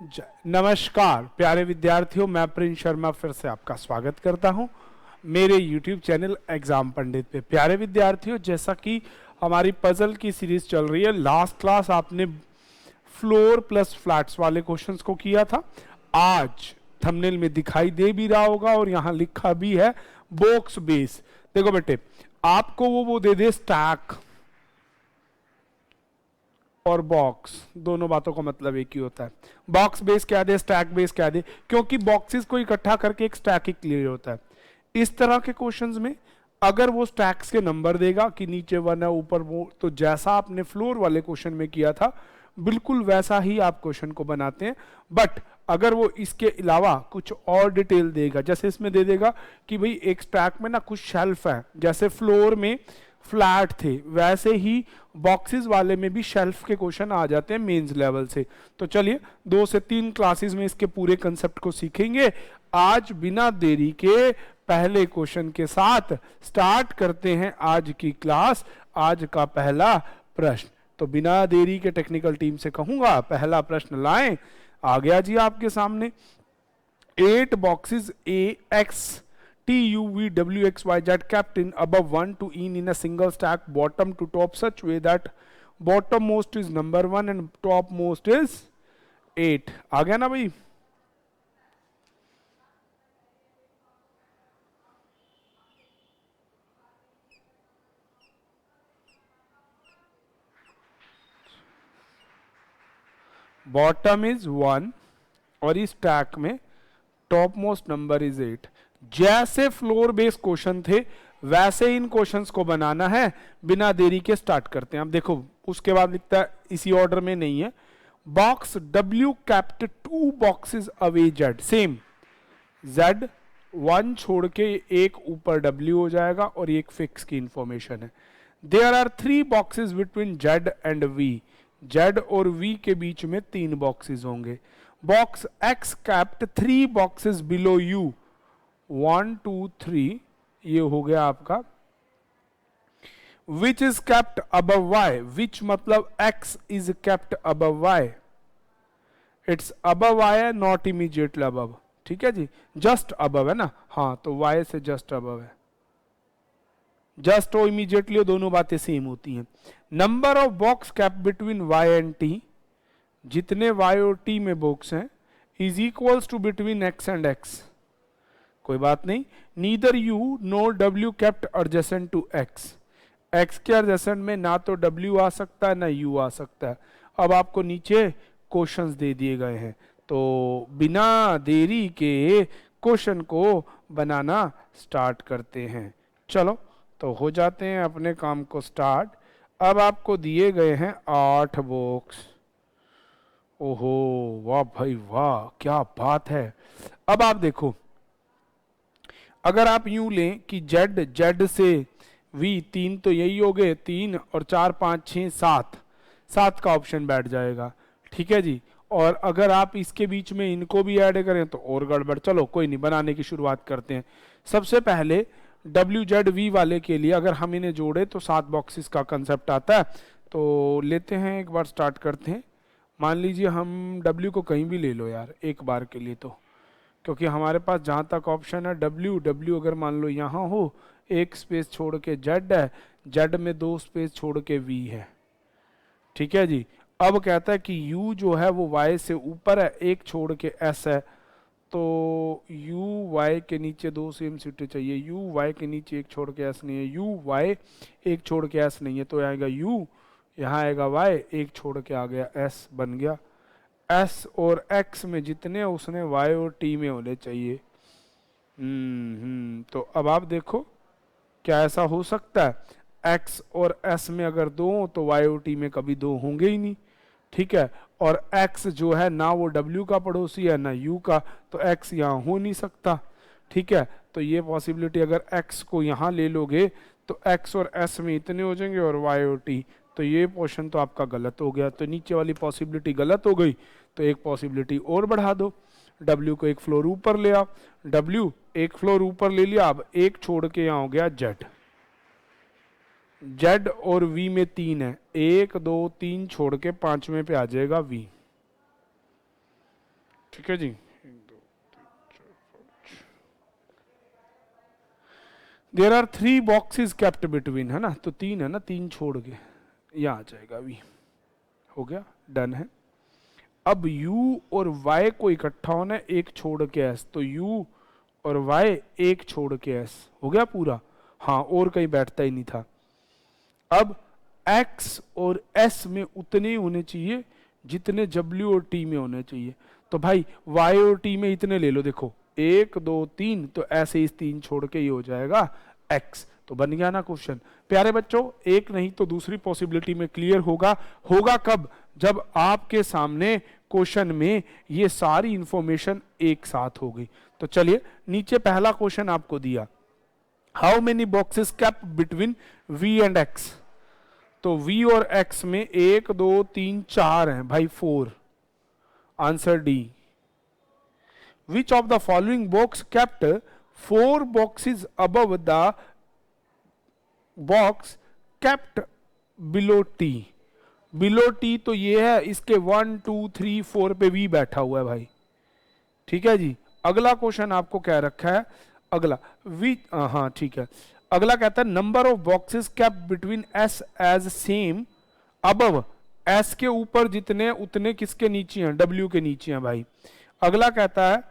नमस्कार प्यारे विद्यार्थियों, मैं प्रिंस शर्मा फिर से आपका स्वागत करता हूं मेरे YouTube चैनल एग्जाम पंडित पे। प्यारे विद्यार्थियों, जैसा कि हमारी पजल की सीरीज चल रही है, लास्ट क्लास आपने फ्लोर प्लस फ्लैट्स वाले क्वेश्चंस को किया था। आज थंबनेल में दिखाई दे भी रहा होगा और यहां लिखा भी है बॉक्स बेस। देखो बेटे, आपको वो दे दे स्टैक और बॉक्स, दोनों बातों का मतलब एक ही होता है। बॉक्स बेस क्या दे, स्टैक बेस क्या दे, क्योंकि बॉक्सेस को इकट्ठा करके एक स्टैक ही क्लियर होता है। इस तरह के क्वेश्चंस में अगर वो स्टैक्स के नंबर देगा कि नीचे वन है ऊपर वो, तो जैसा आपने फ्लोर वाले क्वेश्चन में किया था बिल्कुल वैसा ही आप क्वेश्चन को बनाते हैं। बट अगर वो इसके अलावा कुछ और डिटेल देगा, जैसे इसमें दे देगा कि भाई एक स्टैक में ना कुछ शेल्फ है, जैसे फ्लोर में फ्लैट थे वैसे ही बॉक्सेस वाले में भी शेल्फ के क्वेश्चन आ जाते हैं मेंस लेवल से। तो चलिए 2 से 3 क्लासेस में इसके पूरे कंसेप्ट को सीखेंगे। आज बिना देरी के पहले क्वेश्चन के साथ स्टार्ट करते हैं आज की क्लास। आज का पहला प्रश्न, तो बिना देरी के टेक्निकल टीम से कहूंगा पहला प्रश्न लाएं। आ गया जी आपके सामने। 8 boxes A, X, T, U, V, W, X, Y, Z kept in above 1 to in a single stack bottom to top such way that bottom most is number 1 and top most is 8। आ गया ना भाई? Bottom is 1 और इस stack में top most number is 8। जैसे floor based question थे वैसे इन questions को बनाना है। बिना देरी के स्टार्ट करते हैं। अब देखो उसके बाद लिखता है, इसी ऑर्डर में नहीं है, box W kept 2 boxes away Z। Same Z 1 छोड़ के एक ऊपर W हो जाएगा और एक फिक्स की इंफॉर्मेशन है। There are 3 boxes between Z and V। Z और V के बीच में 3 बॉक्सेस होंगे। Box X kept 3 boxes below U। 1 2 3 ये हो गया आपका। Which is kept above Y, विच मतलब X is kept above Y। It's above Y है, नॉट इमीडिएटली अबव। ठीक है जी, जस्ट अबव है ना। हाँ, तो Y से जस्ट अबव है। जस्ट और इमीडिएटली दोनों बातें सेम होती हैं। Number of box kept between Y and T, जितने Y और T में बॉक्स हैं, is equals to between X and X। कोई बात नहीं। Neither U nor W kept adjacent to X। X के एडजेसेंट में ना तो W आ सकता है ना U आ सकता है। अब आपको नीचे क्वेश्चंस दे दिए गए हैं, तो बिना देरी के क्वेश्चन को बनाना स्टार्ट करते हैं। चलो तो हो जाते हैं अपने काम को स्टार्ट। अब आपको दिए गए हैं 8 बॉक्स। ओहो वाह भाई वाह, क्या बात है। अब आप देखो, अगर आप यूं लें कि Z से V 3 तो यही हो गए 3 और 4 5 6 7 का ऑप्शन बैठ जाएगा। ठीक है जी। और अगर आप इसके बीच में इनको भी ऐड करें तो और गड़बड़। चलो कोई नहीं, बनाने की शुरुआत करते हैं। सबसे पहले WZV वाले के लिए अगर हम इन्हें जोड़े तो 7 बॉक्सेस का कंसेप्ट आता है। तो लेते हैं, एक बार स्टार्ट करते हैं। मान लीजिए हम W को कहीं भी ले लो यार एक बार के लिए, तो क्योंकि हमारे पास जहाँ तक ऑप्शन है W अगर मान लो यहाँ हो, एक स्पेस छोड़ के Z है, Z में 2 स्पेस छोड़ के V है। ठीक है जी। अब कहता है कि U जो है वो Y से ऊपर है, एक छोड़ के S है, तो U Y के नीचे 2 सेम सीटें चाहिए। U Y के नीचे एक छोड़ के S नहीं है, U Y एक छोड़ के S नहीं है, तो आएगा U, यहाँ आएगा Y, एक छोड़ के आ गया S, बन गया। S और X में जितने उसने Y और T में होने चाहिए। तो अब आप देखो क्या ऐसा हो सकता है। X और S में अगर 2 हो तो Y और T में कभी 2 होंगे ही नहीं। ठीक है। और X जो है ना वो W का पड़ोसी है ना U का, तो X यहाँ हो नहीं सकता। ठीक है। तो ये पॉसिबिलिटी अगर X को यहाँ ले लोगे तो X और S में इतने हो जाएंगे और Y और T, तो ये पोर्शन तो आपका गलत हो गया। तो नीचे वाली पॉसिबिलिटी गलत हो गई, तो एक पॉसिबिलिटी और बढ़ा दो। W को एक फ्लोर ऊपर ले आओ। W एक फ्लोर ऊपर ले लिया, अब एक छोड़ के यहाँ हो गया Z। Z और V में 3 है, 1 2 3 छोड़ के 5वें पे आ जाएगा V। ठीक है जी, 1 2 3 4 5। There are 3 boxes kept between, है ना, तो 3 है ना, 3 छोड़ के यहाँ आ जाएगा। अभी हो गया, डन है। अब u और y को इकट्ठा होना है, एक छोड़ के s, तो u और y एक छोड़ के s हो गया पूरा। हाँ, और कहीं बैठता ही नहीं था। अब x और s में उतने होने चाहिए जितने w और t में होने चाहिए। तो भाई y और t में इतने ले लो, देखो 1 2 3, तो ऐसे इस 3 छोड़ के ये हो जाएगा x। तो बन गया ना क्वेश्चन। प्यारे बच्चों, एक नहीं तो दूसरी पॉसिबिलिटी में क्लियर होगा। होगा कब? जब आपके सामने क्वेश्चन में ये सारी इंफॉर्मेशन एक साथ होगी। तो चलिए, नीचे पहला क्वेश्चन आपको दिया, how many boxes kept between v and x। तो v और x में 1 2 3 4 हैं भाई, 4। Answer D. Which of the following box kept 4 boxes above the box kept below T. Below T तो ये है, इसके 1 2 3 4 पे v बैठा हुआ है भाई। ठीक है जी। अगला क्वेश्चन आपको क्या रखा है, अगला हाँ ठीक है, अगला कहता है number of boxes kept between s as same above. s के ऊपर जितने उतने किसके नीचे हैं, w के नीचे हैं भाई। अगला कहता है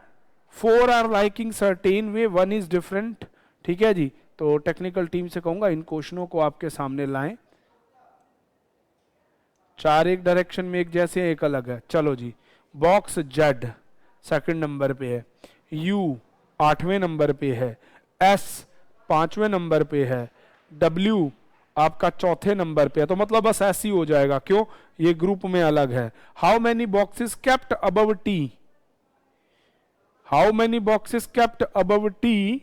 4 are liking certain way, 1 is different. ठीक है जी। तो टेक्निकल टीम से कहूंगा इन क्वेश्चनों को आपके सामने लाएं। 4 एक डायरेक्शन में एक जैसे हैं, एक अलग है। चलो जी, बॉक्स Z सेकंड नंबर पे है, U 8वें नंबर पे है, S 5वें नंबर पे है, W आपका 4थे नंबर पे है। तो मतलब बस ऐसे ही हो जाएगा, क्यों, ये ग्रुप में अलग है। How many boxes kept above T। How many boxes kept above T,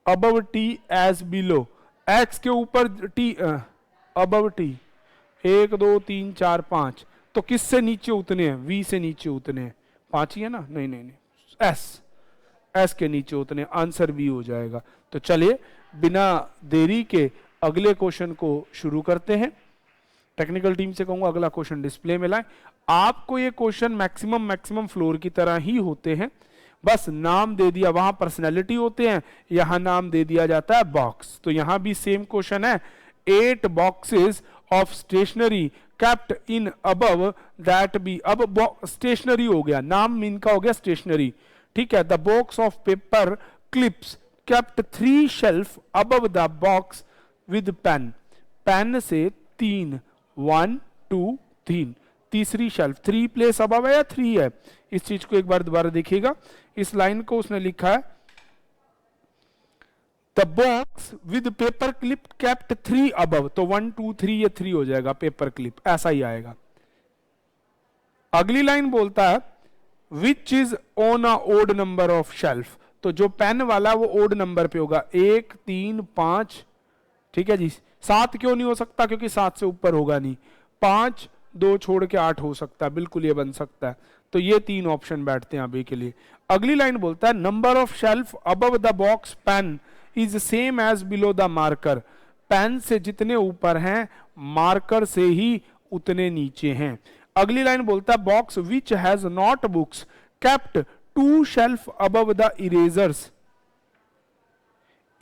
above T as below. X के ऊपर T, अबव T 1 2 3 4 5। तो किससे नीचे उतने हैं, V से नीचे उतने हैं, 5 ही है ना, नहीं नहीं नहीं, S के नीचे उतने। आंसर B हो जाएगा। तो चलिए बिना देरी के अगले क्वेश्चन को शुरू करते हैं। टेक्निकल टीम से कहूंगा अगला क्वेश्चन डिस्प्ले में लाएं। आपको ये क्वेश्चन मैक्सिमम फ्लोर की तरह ही होते हैं, बस नाम दे दिया, वहां पर्सनैलिटी होते हैं, यहां नाम दे दिया जाता है बॉक्स। तो यहां भी सेम क्वेश्चन है, 8 boxes of stationery kept in above that B. अब स्टेशनरी हो गया, नाम इनका हो गया स्टेशनरी। ठीक है। The box of paper clips kept 3 shelf above the box with pen. Pen से 3, 1 2 3, तीसरी शेल्फ, 3 प्लेस अबव है या 3 है, इस चीज को एक बार दोबारा देखिएगा। इस लाइन को उसने लिखा है the box with paper clip kept 3 above. तो 1 2 3 ये 3 हो जाएगा, पेपर क्लिप ऐसा ही आएगा। अगली लाइन बोलता है which is on a odd number of shelf. तो जो पेन वाला वो ओड नंबर पे होगा, 1 3 5। ठीक है जी। 7 क्यों नहीं हो सकता, क्योंकि 7 से ऊपर होगा नहीं। 5 2 छोड़ के 8 हो सकता है, बिल्कुल ये बन सकता है। तो ये 3 ऑप्शन बैठते हैं अभी के लिए। अगली लाइन बोलता है number of shelf above the box pen is same as below the marker. Pen से जितने ऊपर हैं, मार्कर से ही उतने नीचे हैं। अगली लाइन बोलता है box which has not books kept 2 shelf above the erasers.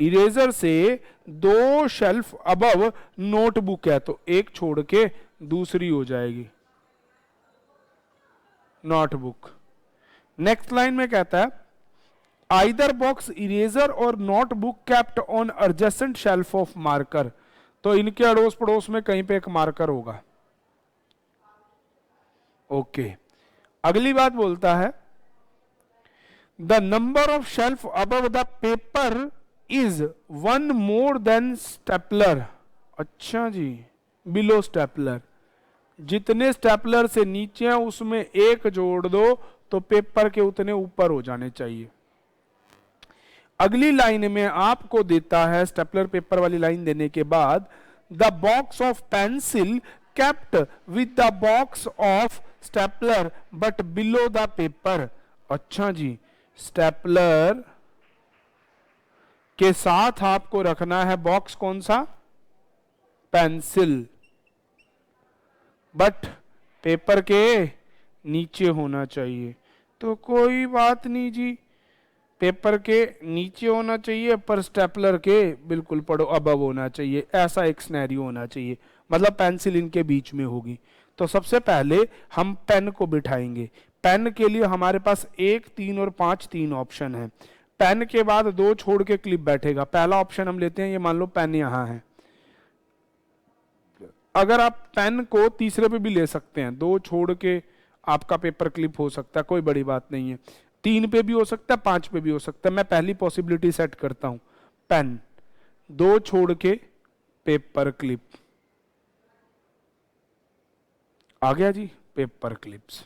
Eraser से 2 शेल्फ अबव नोटबुक है, तो एक छोड़ के दूसरी हो जाएगी नोटबुक। नेक्स्ट लाइन में कहता है आइदर बॉक्स इरेजर और notebook kept on adjacent shelf of marker. तो इनके अड़ोस पड़ोस में कहीं पे एक मार्कर होगा। ओके। अगली बात बोलता है the number of shelf above the paper is 1 more than stapler. अच्छा जी, बिलो स्टेपलर। जितने स्टेपलर से नीचे हैं उसमें 1 जोड़ दो तो पेपर के उतने ऊपर हो जाने चाहिए। अगली लाइन में आपको देता है, स्टेपलर पेपर वाली लाइन देने के बाद the box of pencil kept with the box of stapler but below the paper. अच्छा जी, स्टेपलर के साथ आपको रखना है बॉक्स कौन सा, पेंसिल, बट पेपर के नीचे होना चाहिए। तो कोई बात नहीं जी, पेपर के नीचे होना चाहिए पर स्टेपलर के बिल्कुल पढ़ो अबव होना चाहिए, ऐसा एक सिनेरियो होना चाहिए, मतलब पेंसिल इनके बीच में होगी। तो सबसे पहले हम पेन को बिठाएंगे। पेन के लिए हमारे पास 1, 3 और 5 तीन ऑप्शन है। पेन के बाद 2 छोड़ के क्लिप बैठेगा। पहला ऑप्शन हम लेते हैं, ये मान लो पेन यहां है। अगर आप पेन को तीसरे पे भी ले सकते हैं, 2 छोड़ के आपका पेपर क्लिप हो सकता है, कोई बड़ी बात नहीं है। 3 पे भी हो सकता है, 5 पे भी हो सकता है। मैं पहली पॉसिबिलिटी सेट करता हूं, पेन 2 छोड़ के पेपर क्लिप आ गया जी, पेपर क्लिप्स।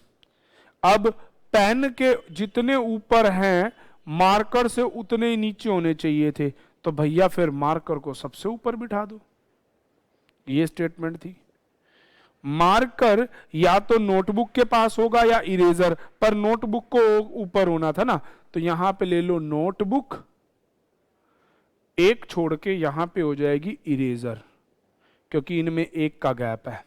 अब पेन के जितने ऊपर हैं मार्कर से उतने ही नीचे होने चाहिए थे, तो भैया फिर मार्कर को सबसे ऊपर बिठा दो। ये स्टेटमेंट थी। मार्कर या तो नोटबुक के पास होगा या इरेजर, पर नोटबुक को ऊपर होना था ना, तो यहां पे ले लो नोटबुक, एक छोड़ के यहां पे हो जाएगी इरेजर, क्योंकि इनमें एक का गैप है।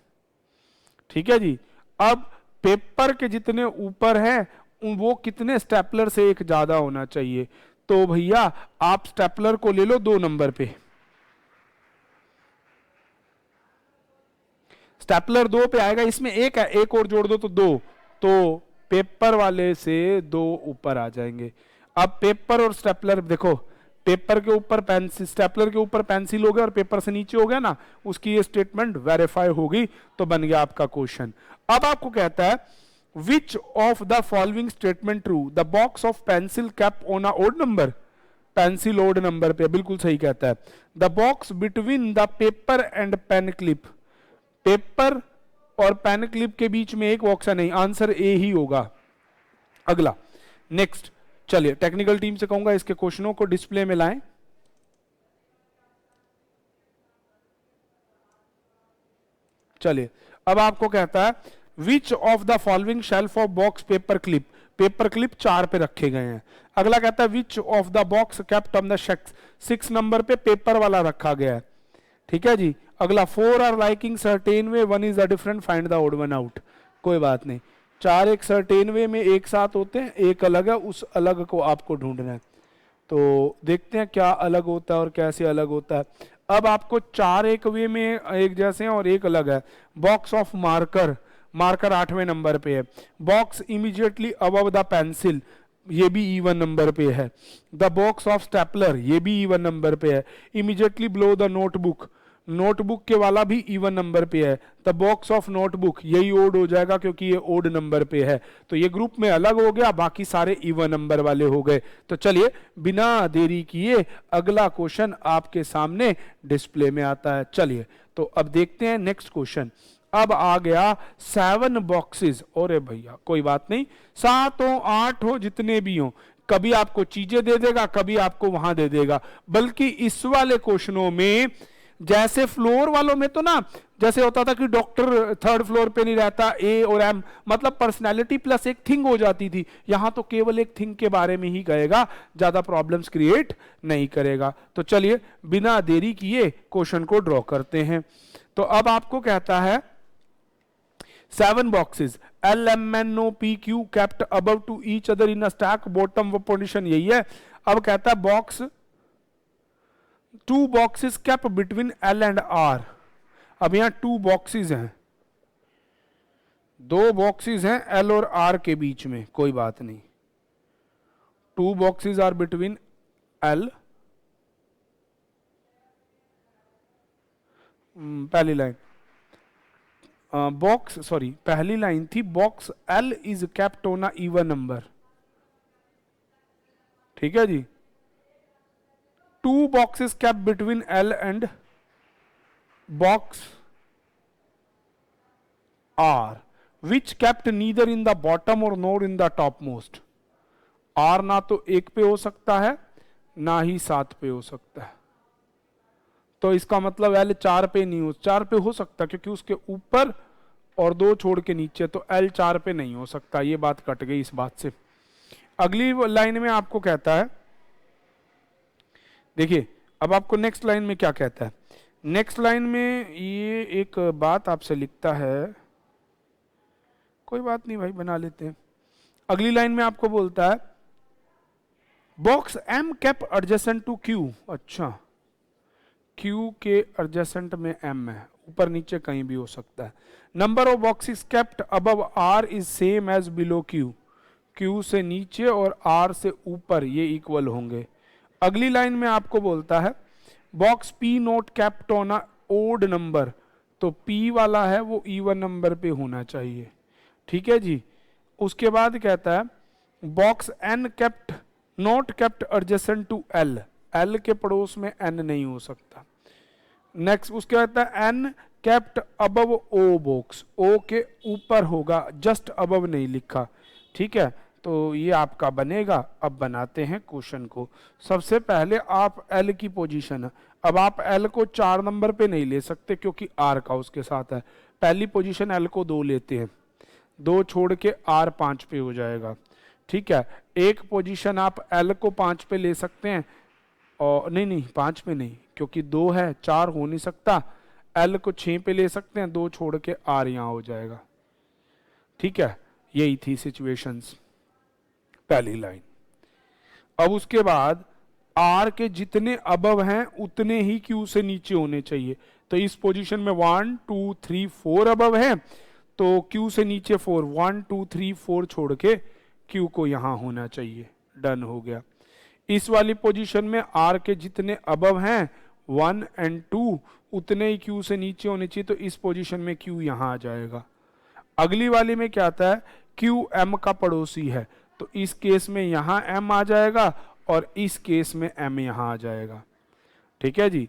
ठीक है जी। अब पेपर के जितने ऊपर है वो कितने स्टेपलर से एक ज्यादा होना चाहिए, तो भैया आप स्टेपलर को ले लो 2 नंबर पे। स्टेपलर 2 पे आएगा, इसमें एक है, एक और जोड़ दो तो 2, तो पेपर वाले से 2 ऊपर आ जाएंगे। अब पेपर और स्टेपलर देखो, पेपर के ऊपर पेंसिल, स्टेपलर के ऊपर पेंसिल हो गया और पेपर से नीचे हो गया ना, उसकी ये स्टेटमेंट वेरीफाई होगी, तो बन गया आपका क्वेश्चन। अब आपको कहता है which of the following statement true, the box of pencil kept on a odd number, pencil odd number पे, बिल्कुल सही कहता है। The box between the paper and pen clip, paper और पेन क्लिप के बीच में एक बॉक्स है, नहीं, आंसर ए ही होगा। अगला नेक्स्ट, चलिए टेक्निकल टीम से कहूंगा इसके क्वेश्चनों को डिस्प्ले में लाएं। चलिए अब आपको कहता है which of the following shelf of box paper clip, paper clip 4 पे रखे गए हैं। अगला कहता है which of the box kept on the 6 number पे पेपर वाला रखा गया है। ठीक है जी। अगला 4 are liking certain way, 1 is the different, find the odd one out. कोई बात नहीं, 4 एक सर्टेन वे में एक साथ होते हैं, एक अलग है, उस अलग को आपको ढूंढना है। तो देखते हैं क्या अलग होता है और कैसे अलग होता है। अब आपको 4 एक वे में एक जैसे हैं और एक अलग है। बॉक्स ऑफ मार्कर, मार्कर 8वें नंबर पे है। Box immediately above the pencil, ये भी इवन नंबर पे है। द बॉक्स ऑफ स्टेपलर, ये भी इवन नंबर पे है। Immediately below the notebook, notebook के वाला भी इवन नंबर पे है। द बॉक्स ऑफ नोटबुक, यही ओड हो जाएगा क्योंकि ये ओड नंबर पे है, तो ये ग्रुप में अलग हो गया, बाकी सारे इवन नंबर वाले हो गए। तो चलिए बिना देरी किए अगला क्वेश्चन आपके सामने डिस्प्ले में आता है। चलिए तो अब देखते हैं नेक्स्ट क्वेश्चन। अब आ गया 7 बॉक्सेस, और भैया कोई बात नहीं, 7 हो 8 हो जितने भी हो, कभी आपको चीजें दे देगा, कभी आपको वहां दे देगा। बल्कि इस वाले क्वेश्चनों में जैसे फ्लोर वालों में तो ना, जैसे होता था कि डॉक्टर 3rd फ्लोर पे नहीं रहता, ए और एम, मतलब पर्सनालिटी प्लस एक थिंग हो जाती थी। यहां तो केवल एक थिंग के बारे में ही कहेगा, ज्यादा प्रॉब्लम्स क्रिएट नहीं करेगा। तो चलिए बिना देरी किए क्वेश्चन को ड्रॉ करते हैं। तो अब आपको कहता है 7 boxes L, M, N, O, P, Q kept above to each other in a stack, bottom वो पोजिशन यही है। अब कहता है box 2 boxes kept between L and R। अब यहां 2 boxes हैं, 2 boxes हैं L और R के बीच में, कोई बात नहीं। 2 boxes are between L, पहली लाइन बॉक्स, सॉरी पहली लाइन थी box L is kept on a even number. ठीक है जी। 2 boxes kept between L and box R, which kept neither in the bottom or nor in the topmost। R ना तो 1 पे हो सकता है ना ही 7 पे हो सकता है, तो इसका मतलब L 4 पे नहीं हो, 4 पे हो सकता क्योंकि उसके ऊपर और 2 छोड़ के नीचे, तो L 4 पे नहीं हो सकता। ये बात कट गई इस बात से। अगली लाइन में आपको कहता है, देखिए अब आपको नेक्स्ट लाइन में क्या कहता है। नेक्स्ट लाइन में ये एक बात आपसे लिखता है, कोई बात नहीं भाई, बना लेते हैं। अगली लाइन में आपको बोलता है box M kept adjacent to Q. अच्छा, क्यू के एडजेसेंट में एम है, ऊपर नीचे कहीं भी हो सकता है। Number of boxes kept above R is same as below Q. Q से नीचे और आर से ऊपर ये इक्वल होंगे। अगली लाइन में आपको बोलता है box P not kept on a odd number, तो पी वाला है वो इवन नंबर पे होना चाहिए, ठीक है जी। उसके बाद कहता है box N kept not kept adjacent to L, L के पड़ोस में एन नहीं हो सकता। नेक्स्ट उसके कहता है एन केप्ट अबव ओ बॉक्स, ओ के ऊपर होगा, जस्ट अबव नहीं लिखा, ठीक है। तो ये आपका बनेगा। अब बनाते हैं क्वेश्चन को। सबसे पहले आप एल की पोजीशन, अब आप एल को 4 नंबर पे नहीं ले सकते क्योंकि आर का उसके साथ है। पहली पोजीशन एल को 2 लेते हैं, 2 छोड़ के आर 5 पे हो जाएगा, ठीक है। एक पोजीशन आप एल को 5 पे ले सकते हैं, और नहीं 5 पे नहीं, क्योंकि 2 है, 4 हो नहीं सकता। एल को 6 पे ले सकते हैं, 2 छोड़ के आर यहाँ हो जाएगा, ठीक है। यही थी सिचुएशंस, पहली लाइन। अब उसके बाद आर के जितने अबव हैं उतने ही क्यू से नीचे होने चाहिए। तो इस पोजीशन में 1 2 3 4 अबव है, तो क्यू से नीचे 4, 1 2 3 4 छोड़ के क्यू को यहां होना चाहिए। डन हो गया। इस वाली पोजीशन में आर के जितने अबव हैं 1 और 2 उतने ही क्यू से नीचे होने चाहिए, तो इस पोजीशन में क्यू यहां आ जाएगा। अगली वाली में क्या आता है क्यू एम का पड़ोसी है, तो इस केस में यहां एम आ जाएगा और इस केस में एम यहां आ जाएगा, ठीक है जी।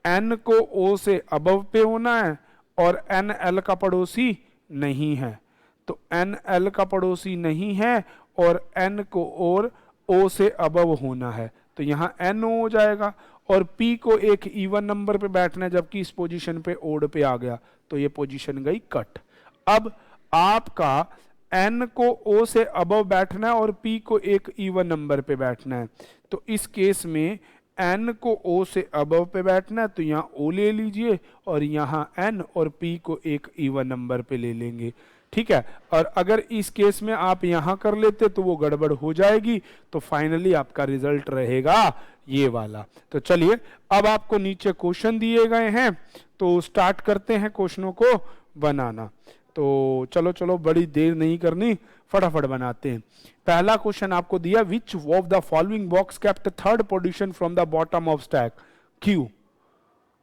एन को ओ से अबव पे होना है और एन एल का पड़ोसी नहीं है, तो एन एल का पड़ोसी नहीं है और एन को और ओ से अबव होना है, तो यहाँ एन ओ हो जाएगा। और पी को एक इवन नंबर पे बैठना है, जबकि इस पोजीशन पे ओड पे आ गया, तो ये पोजीशन गई कट। अब आपका एन को ओ से अबव बैठना है और पी को एक इवन नंबर पे बैठना है, तो इस केस में एन को ओ से अबव पे बैठना है, तो यहाँ ओ ले लीजिए और यहाँ एन और पी को एक इवन नंबर पे ले लेंगे, ठीक है। और अगर इस केस में आप यहां कर लेते तो वो गड़बड़ हो जाएगी, तो फाइनली आपका रिजल्ट रहेगा ये वाला। तो चलिए अब आपको नीचे क्वेश्चन दिए गए हैं, तो स्टार्ट करते हैं क्वेश्चनों को बनाना। तो चलो चलो बड़ी देर नहीं करनी, फटाफट बनाते हैं। पहला क्वेश्चन आपको दिया विच of the following box kept third position from the bottom of stack queue.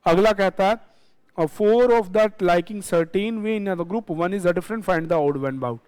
अगला कहता है four of that liking certain way in the group, one is a different, find the odd one out.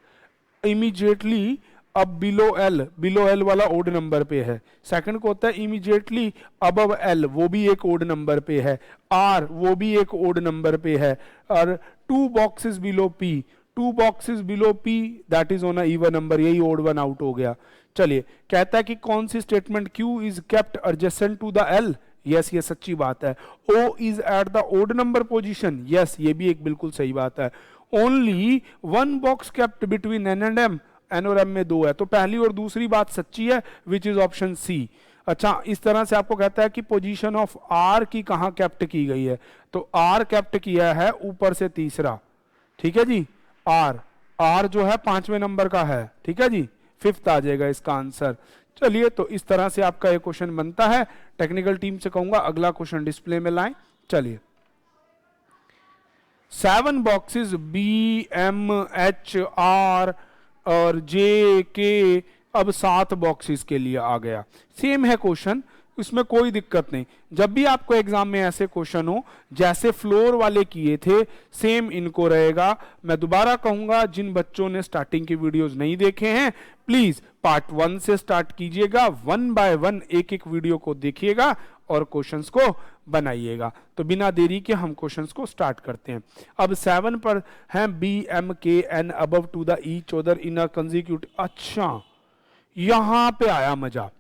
Immediately अब below L वाला odd number पे है। Second को होता है इमीडिएटली अबव एल, वो भी एक ओड नंबर पे है। आर वो भी एक ओड नंबर पे है। और 2 boxes below P that is on a even number, यही ओड वन आउट हो गया। चलिए कहता है कि कौन सी statement Q is kept adjacent to the L. Yes ये सच्ची बात है। O is at the odd number position, yes ये भी एक बिल्कुल सही बात है। Only 1 box kept between N and M, N और एम में 2 है, तो पहली और दूसरी बात सच्ची है, विच इज ऑप्शन सी। अच्छा इस तरह से आपको कहता है कि पोजीशन ऑफ आर की कहां कैप्ट की गई है, तो आर कैप्ट किया है ऊपर से तीसरा, ठीक है जी। आर जो है 5वें नंबर का है, ठीक है जी, 5th आ जाएगा इसका आंसर। चलिए तो इस तरह से आपका ये क्वेश्चन बनता है। टेक्निकल टीम से कहूंगा अगला क्वेश्चन डिस्प्ले में लाएं। चलिए 7 boxes B M H R और जे के, अब 7 बॉक्सेस के लिए आ गया। सेम है क्वेश्चन, इसमें कोई दिक्कत नहीं। जब भी आपको एग्जाम में ऐसे क्वेश्चन हो जैसे फ्लोर वाले किए थे, सेम इनको रहेगा। मैं दोबारा कहूंगा जिन बच्चों ने स्टार्टिंग की वीडियोस नहीं देखे हैं प्लीज पार्ट 1 से स्टार्ट कीजिएगा, 1 बाय 1 एक वीडियो को देखिएगा और क्वेश्चंस को बनाइएगा। तो बिना देरी के हम क्वेश्चंस को स्टार्ट करते हैं। अब 7 पर हैं B M K N above to the each other in a consecutive. अच्छा यहां पे आया मजा।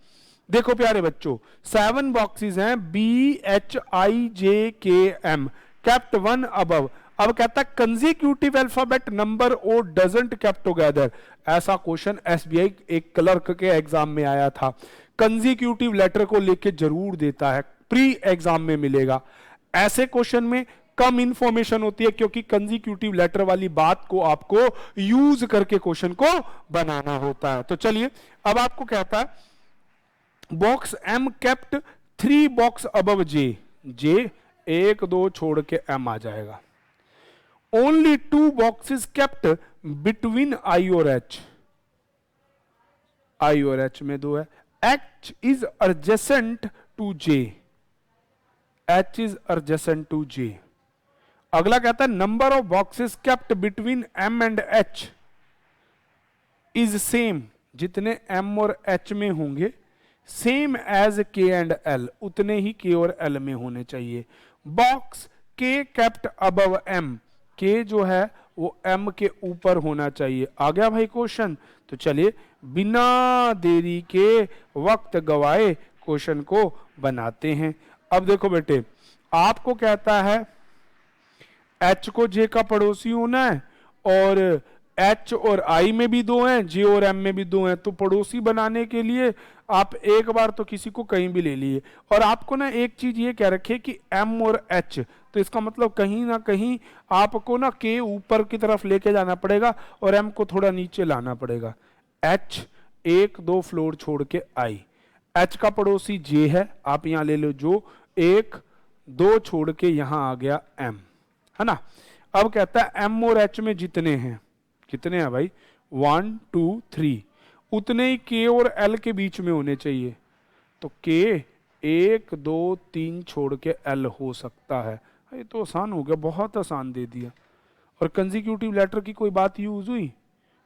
देखो प्यारे बच्चों 7 बॉक्सेस हैं बी एच आई जे के एम, केप्ट 1 अबव। अब कहता है कंसेक्यूटिव अल्फाबेट नंबर और डजंट केप्ट टुगेदर। ऐसा क्वेश्चन एसबीआई एक क्लर्क के एग्जाम में आया था। कंसेक्यूटिव लेटर को लेके जरूर देता है, प्री एग्जाम में मिलेगा। ऐसे क्वेश्चन में कम इंफॉर्मेशन होती है, क्योंकि कंसेक्यूटिव लेटर वाली बात को आपको यूज करके क्वेश्चन को बनाना होता है। तो चलिए अब आपको कहता है box M kept 3 box above J, J 1 2 छोड़ के एम आ जाएगा। Only 2 boxes kept between I और एच, आई और एच में 2 है। H is adjacent to J, H is adjacent to J. अगला कहता है number of boxes kept between M and H is same, जितने एम और एच में होंगे same as K and L, उतने ही के और एल में होने चाहिए। बॉक्स के केप्ट अबव एम, के जो है वो एम के ऊपर होना चाहिए। आ गया भाई क्वेश्चन। तो चलिए बिना देरी के वक्त गवाए क्वेश्चन को बनाते हैं। अब देखो बेटे, आपको कहता है एच को जे का पड़ोसी होना है, और एच और आई में भी 2 हैं, जे और एम में भी 2 हैं। तो पड़ोसी बनाने के लिए आप एक बार तो किसी को कहीं भी ले लिए, और आपको ना एक चीज ये कह रखे कि एम और एच, तो इसका मतलब कहीं ना कहीं आपको ना के ऊपर की तरफ लेके जाना पड़ेगा और एम को थोड़ा नीचे लाना पड़ेगा। एच 1 2 फ्लोर छोड़ के आई, एच का पड़ोसी जे है, आप यहां ले लो जो 1 2 छोड़ के यहां आ गया एम, है ना। अब कहता है एम और एच में जितने हैं, कितने हैं भाई 1 2 3, उतने ही के और एल के बीच में होने चाहिए। तो के 1 2 3 छोड़ के एल हो सकता है। ये तो आसान हो गया, बहुत आसान दे दिया। और कंसेक्यूटिव लेटर की कोई बात यूज हुई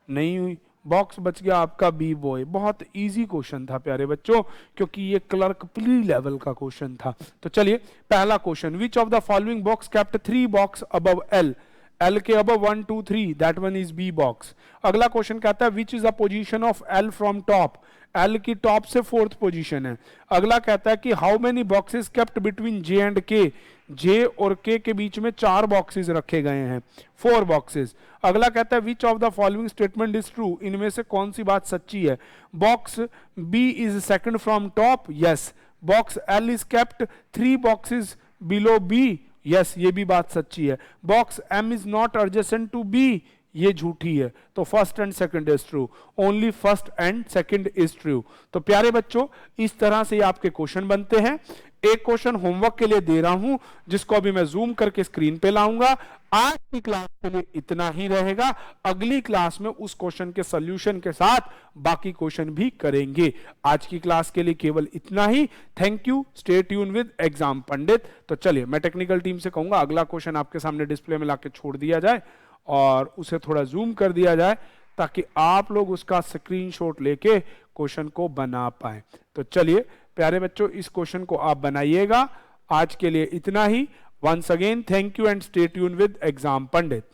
नहीं हुई, बॉक्स बच गया आपका बी बॉय। बहुत इजी क्वेश्चन था प्यारे बच्चों, क्योंकि ये क्लर्क प्री लेवल का क्वेश्चन था। तो चलिए पहला question, which of the following box kept 3 box above L, L के above 1 2 3, that one is B box. अगला क्वेश्चन कहता है which is the position of L from top, L की टॉप से 4th पोजीशन है। अगला कहता है कि how many boxes kept between J and के, जे और के के बीच में 4 बॉक्सेस रखे गए हैं, 4 बॉक्सेस। अगला कहता है which of the following statement is true, इनमें से कौन सी बात सच्ची है। Box B is second from top, yes. Box L is kept 3 boxes below B, yes ये भी बात सच्ची है। Box M is not adjacent to B, ये झूठी है। तो first and second is true, only first and second is true. तो प्यारे बच्चों इस तरह से आपके क्वेश्चन बनते हैं। एक क्वेश्चन होमवर्क के लिए दे रहा हूं, जिसको अभी मैं जूम करके स्क्रीन पे लाऊंगा। आज की क्लास के लिए इतना ही रहेगा, अगली क्लास में उस क्वेश्चन के सॉल्यूशन के साथ बाकी क्वेश्चन भी करेंगे। आज की क्लास के लिए केवल इतना ही। Thank you, stay tune with Exam Pandit. तो चलिए मैं टेक्निकल टीम से कहूंगा अगला क्वेश्चन आपके सामने डिस्प्ले में लाके छोड़ दिया जाए और उसे थोड़ा जूम कर दिया जाए, ताकि आप लोग उसका स्क्रीनशॉट लेके क्वेश्चन को बना पाए। तो चलिए प्यारे बच्चों इस क्वेश्चन को आप बनाइएगा। आज के लिए इतना ही। Once again thank you and stay tune with Exam Pandit.